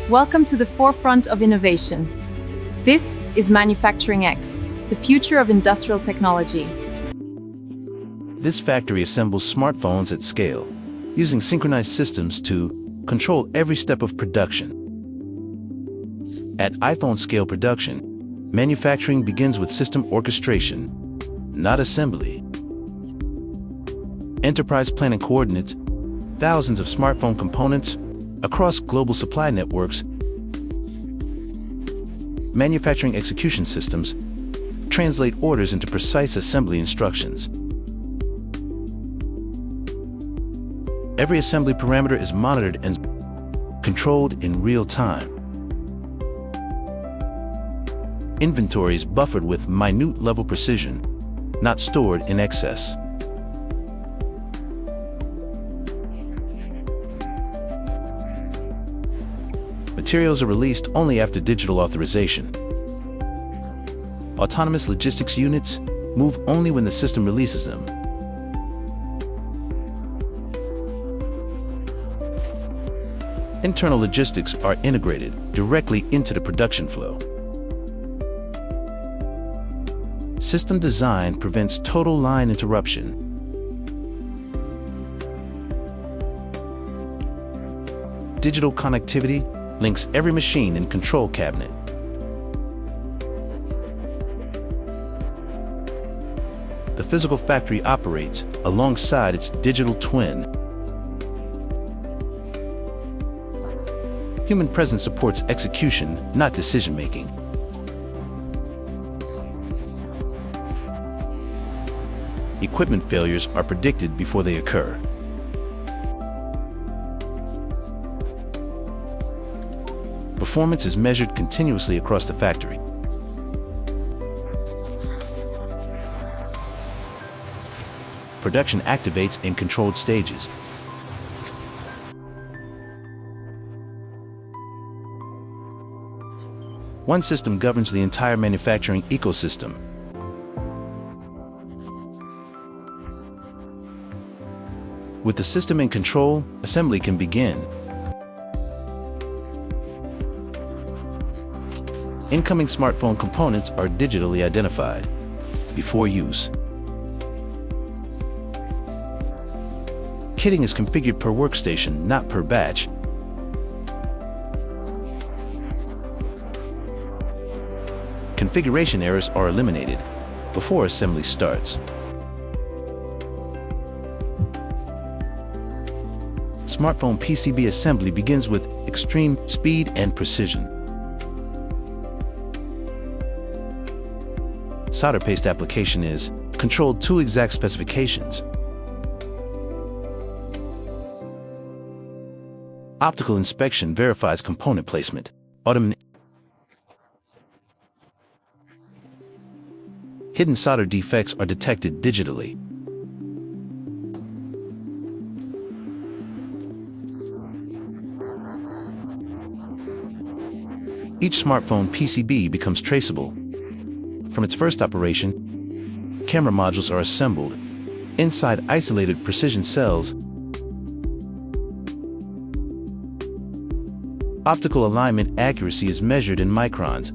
Welcome to the forefront of innovation. This is Manufacturing X, the future of industrial technology. This factory assembles smartphones at scale, using synchronized systems to control every step of production. At iPhone-Scale production, manufacturing begins with system orchestration, not assembly. Enterprise planning coordinates thousands of smartphone components across global supply networks. Manufacturing execution systems translate orders into precise assembly instructions. Every assembly parameter is monitored and controlled in real time. Inventory is buffered with minute-level precision, not stored in excess. Materials are released only after digital authorization. Autonomous logistics units move only when the system releases them. Internal logistics are integrated directly into the production flow. System design prevents total line interruption. Digital connectivity links every machine and control cabinet. The physical factory operates alongside its digital twin. Human presence supports execution, not decision-making. Equipment failures are predicted before they occur. Performance is measured continuously across the factory. Production activates in controlled stages. One system governs the entire manufacturing ecosystem. With the system in control, assembly can begin. Incoming smartphone components are digitally identified before use. Kitting is configured per workstation, not per batch. Configuration errors are eliminated before assembly starts. Smartphone PCB assembly begins with extreme speed and precision. Solder paste application is controlled to exact specifications. Optical inspection verifies component placement. Hidden solder defects are detected digitally. Each smartphone PCB becomes traceable. From its first operation, camera modules are assembled inside isolated precision cells. Optical alignment accuracy is measured in microns.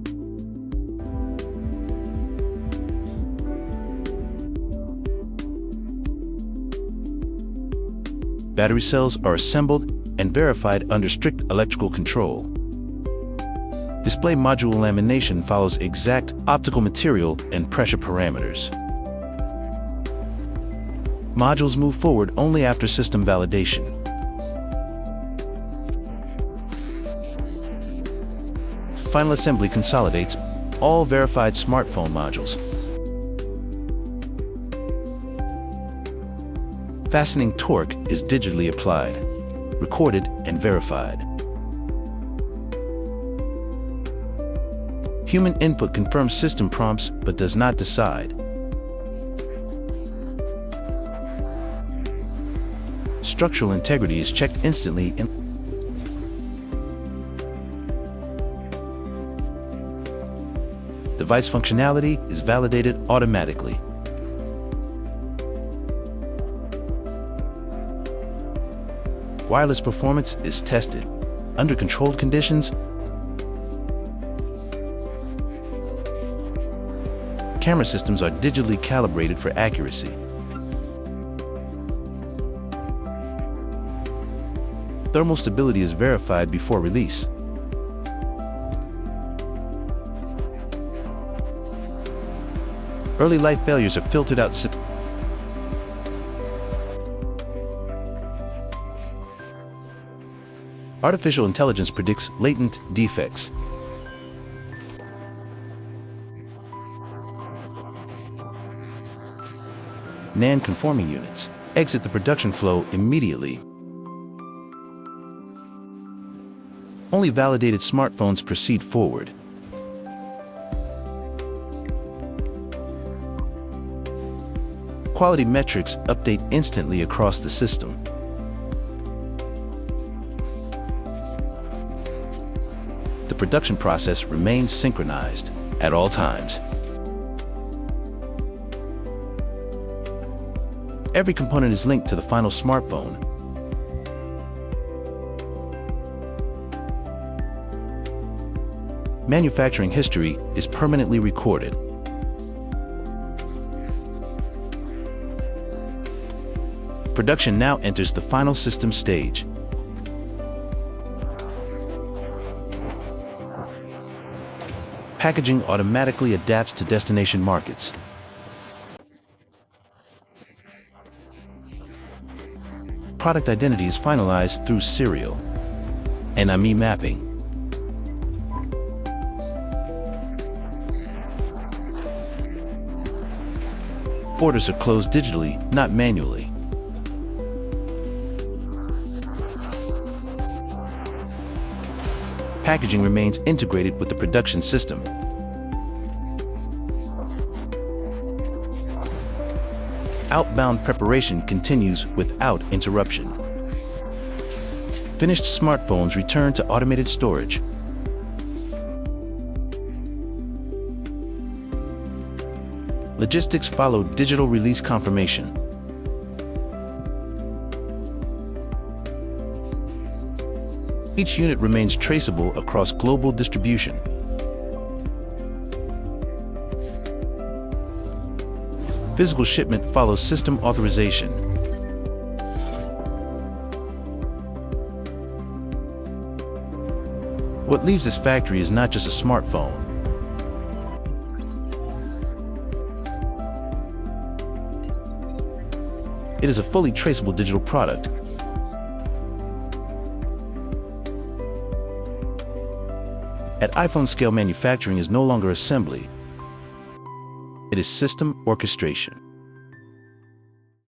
Battery cells are assembled and verified under strict electrical control. Display module lamination follows exact optical material and pressure parameters. Modules move forward only after system validation. Final assembly consolidates all verified smartphone modules. Fastening torque is digitally applied, recorded, and verified. Human input confirms system prompts but does not decide. Structural integrity is checked instantly and device functionality is validated automatically. Wireless performance is tested under controlled conditions, camera systems are digitally calibrated for accuracy. Thermal stability is verified before release. Early life failures are filtered out. Artificial intelligence predicts latent defects. Non-conforming units exit the production flow immediately. Only validated smartphones proceed forward. Quality metrics update instantly across the system. The production process remains synchronized at all times. Every component is linked to the final smartphone. Manufacturing history is permanently recorded. Production now enters the final system stage. Packaging automatically adapts to destination markets. Product identity is finalized through serial and IMEI mapping. Orders are closed digitally, not manually. Packaging remains integrated with the production system. Outbound preparation continues without interruption. Finished smartphones return to automated storage. Logistics follow digital release confirmation. Each unit remains traceable across global distribution. Physical shipment follows system authorization. What leaves this factory is not just a smartphone. It is a fully traceable digital product. At iPhone-Scale, manufacturing is no longer assembly. It is system orchestration.